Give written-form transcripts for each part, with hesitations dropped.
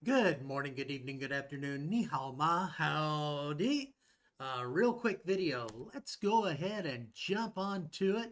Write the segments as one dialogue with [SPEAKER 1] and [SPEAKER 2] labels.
[SPEAKER 1] Good morning, good evening, good afternoon. Ni hao ma, howdy. Real quick video. Let's go ahead and jump onto it.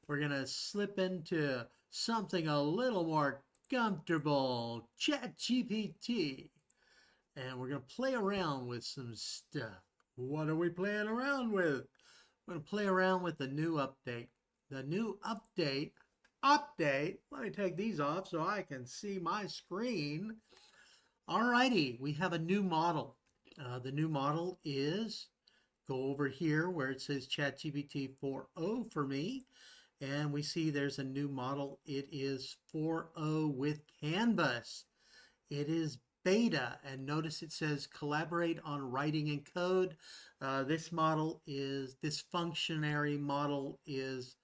[SPEAKER 1] We're going to slip into something a little more comfortable, ChatGPT. And we're going to play around with some stuff. What are we playing around with? We're going to play around with the new update. The new update, let me take these off so I can see my screen. Alrighty, we have a new model. The new model is, go over here where it says ChatGPT 4.0 for me, and we see there's a new model. It is 4.0 with Canvas. It is beta, and notice it says collaborate on writing and code. This functionary model is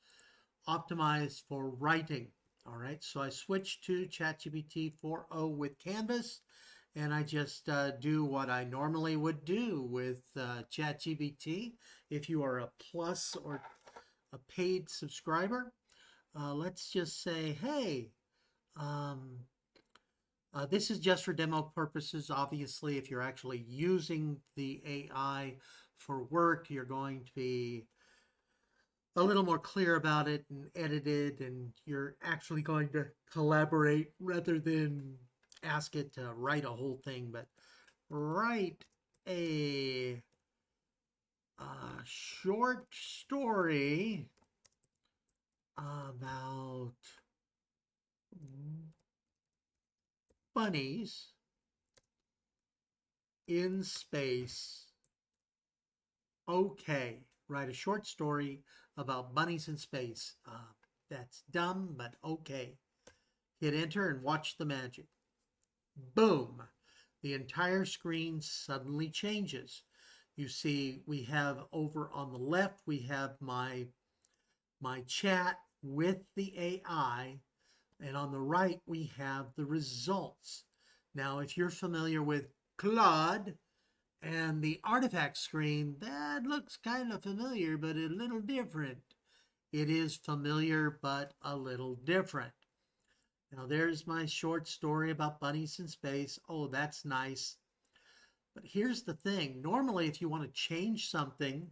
[SPEAKER 1] optimized for writing. All right, so I switched to ChatGPT 4.0 with Canvas, and I just do what I normally would do with ChatGPT. If you are a plus or a paid subscriber, let's just say, hey, this is just for demo purposes. Obviously, if you're actually using the AI for work, you're going to be a little more clear about it and edited, and you're actually going to collaborate rather than ask it to write a whole thing, but write a short story about bunnies in space. Okay, write a short story about bunnies in space. That's dumb, but okay. Hit enter and watch the magic. Boom! The entire screen suddenly changes. You see, we have over on the left, we have my chat with the AI, and on the right, we have the results. Now, if you're familiar with Claude and the artifact screen, that looks kind of familiar, but a little different. It is familiar, but a little different. Now, there's my short story about bunnies in space. Oh, that's nice. But here's the thing. Normally, if you want to change something,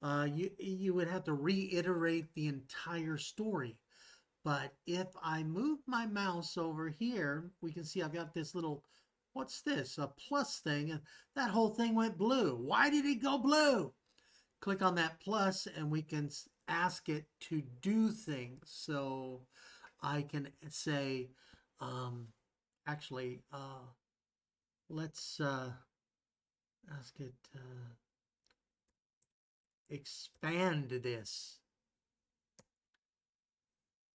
[SPEAKER 1] you would have to reiterate the entire story. But if I move my mouse over here, we can see I've got this little, what's this? A plus thing. And that whole thing went blue. Why did it go blue? Click on that plus and we can ask it to do things. So I can say, actually, let's ask it expand this.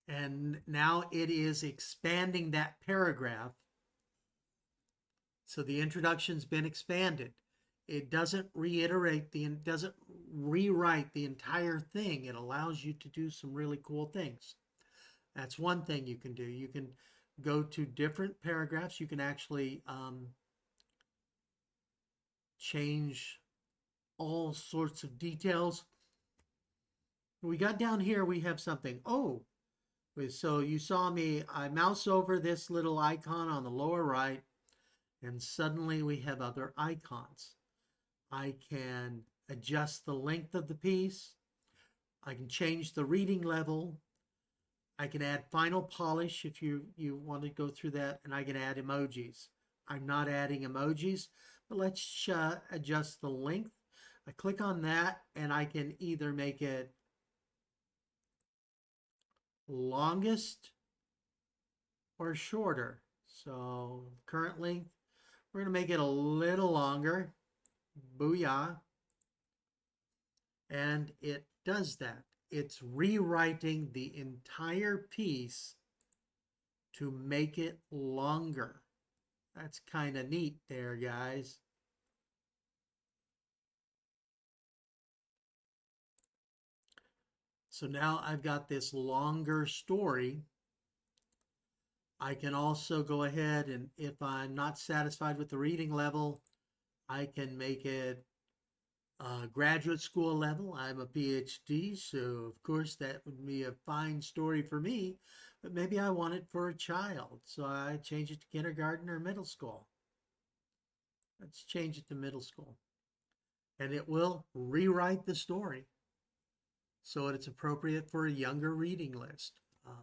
[SPEAKER 1] And now it is expanding that paragraph. So the introduction's been expanded. It doesn't doesn't rewrite the entire thing. It allows you to do some really cool things. That's one thing you can do. You can go to different paragraphs. You can actually change all sorts of details. We got down here, we have something. Oh, so you saw me, I mouse over this little icon on the lower right, and suddenly we have other icons. I can adjust the length of the piece. I can change the reading level. I can add final polish if you want to go through that, and I can add emojis. I'm not adding emojis, but let's adjust the length. I click on that, and I can either make it longest or shorter. So currently, we're going to make it a little longer. Booyah. And it does that. It's rewriting the entire piece to make it longer. That's kind of neat there, guys. So now I've got this longer story. I can also go ahead and if I'm not satisfied with the reading level, I can make it graduate school level. I'm a PhD, so of course that would be a fine story for me, but maybe I want it for a child, so I change it to kindergarten or middle school. Let's change it to middle school. And it will rewrite the story so it's appropriate for a younger reading list.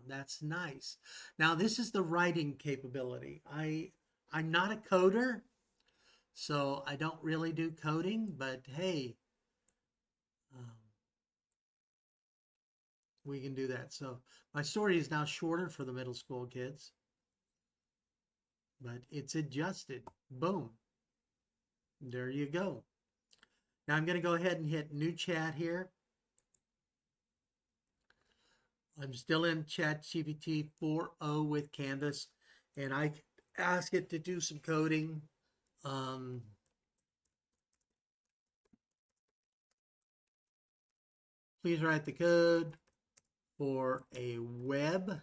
[SPEAKER 1] That's nice. Now, this is the writing capability. I'm not a coder, so I don't really do coding, but hey, um, we can do that. So my story is now shorter for the middle school kids, but it's adjusted. Boom. There you go. Now I'm going to go ahead and hit new chat here. I'm still in ChatGPT 4.0 with Canvas, and I ask it to do some coding. Please write the code for a web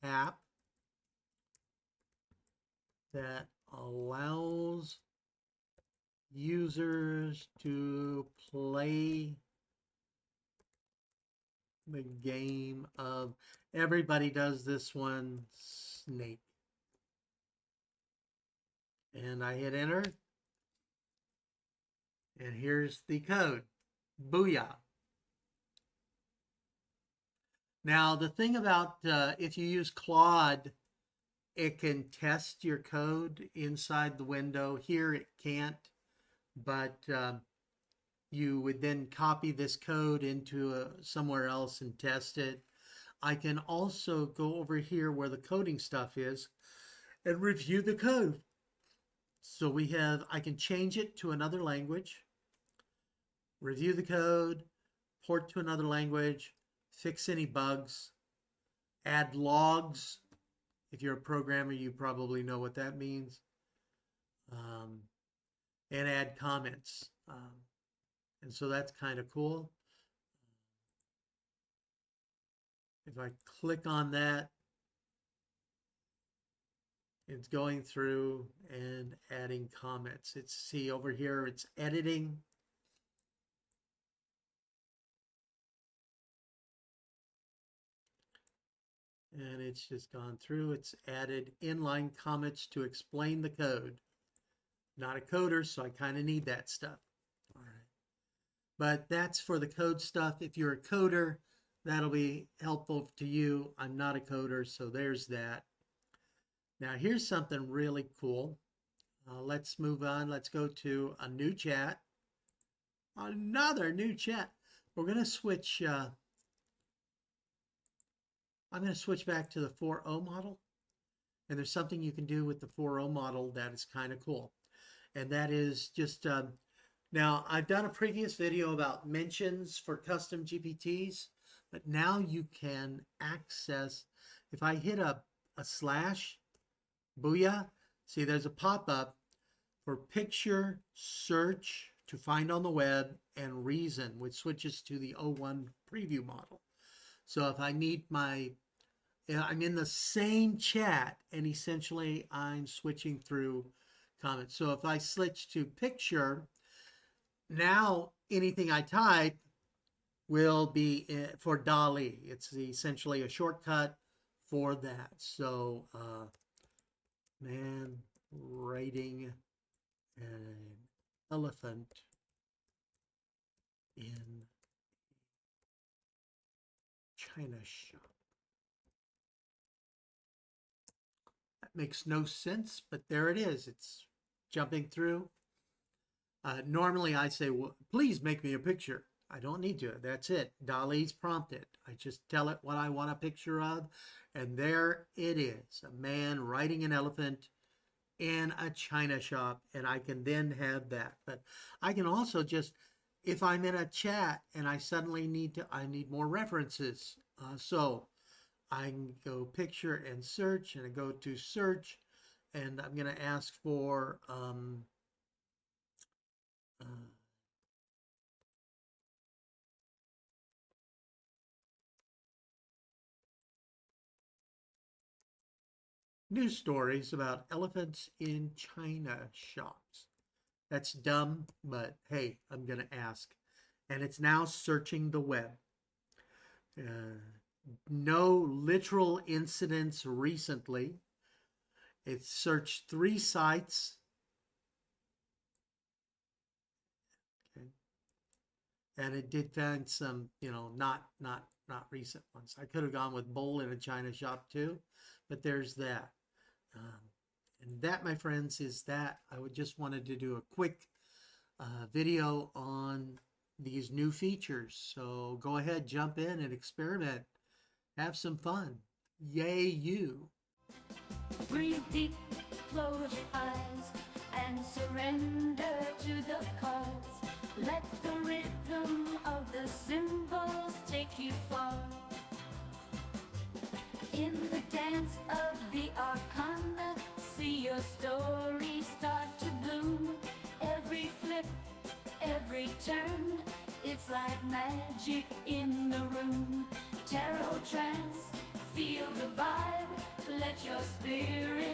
[SPEAKER 1] app that allows users to play the game of, everybody does this one, Snake. And I hit enter. And here's the code. Booyah. Now, the thing about if you use Claude, it can test your code inside the window. Here it can't, but you would then copy this code into somewhere else and test it. I can also go over here where the coding stuff is and review the code. So we have, I can change it to another language, review the code, port to another language, fix any bugs, add logs. If you're a programmer, you probably know what that means. And add comments. And so that's kind of cool. If I click on that, it's going through and adding comments. It's, see over here, it's editing. And it's just gone through. It's added inline comments to explain the code. Not a coder, so I kind of need that stuff. All right. But that's for the code stuff. If you're a coder, that'll be helpful to you. I'm not a coder, so there's that. Now here's something really cool. Let's move on. Let's go to a new chat. Another new chat. We're going to switch. I'm going to switch back to the 4.0 model. And there's something you can do with the 4.0 model that is kind of cool. And that is just, now I've done a previous video about mentions for custom GPTs, but now you can access, if I hit a slash, booyah, see there's a pop-up for picture, search, to find on the web, and reason, which switches to the 01 preview model. So if I need my, I'm in the same chat, and essentially I'm switching through comments. So if I switch to picture, now anything I type will be for DALL-E. It's essentially a shortcut for that. So man writing an elephant in China shop. That makes no sense, but there it is. It's jumping through. Normally I say, well, please make me a picture. I don't need to. That's it. DALL-E's prompted. I just tell it what I want a picture of, and there it is. A man riding an elephant in a china shop, and I can then have that. But I can also just, if I'm in a chat and I suddenly I need more references. So I can go picture and search, and I go to search, and I'm going to ask for news stories about elephants in china shops. That's dumb, but hey, I'm going to ask. And it's now searching the web. No literal incidents recently. It searched 3 sites and it did find some, not recent ones. I could have gone with bowl in a china shop too, but there's that. Um, and that, my friends, is that. I would just wanted to do a quick video on these new features. So go ahead, jump in and experiment. Have some fun. Yay, you.
[SPEAKER 2] Breathe deep, close your eyes, and surrender to the cards. Let the rhythm of the symbols take you far. In the dance of the arcana, see your story start to bloom. Every flip, every turn, it's like magic in the room. Tarot trance, feel the vibe, let your spirit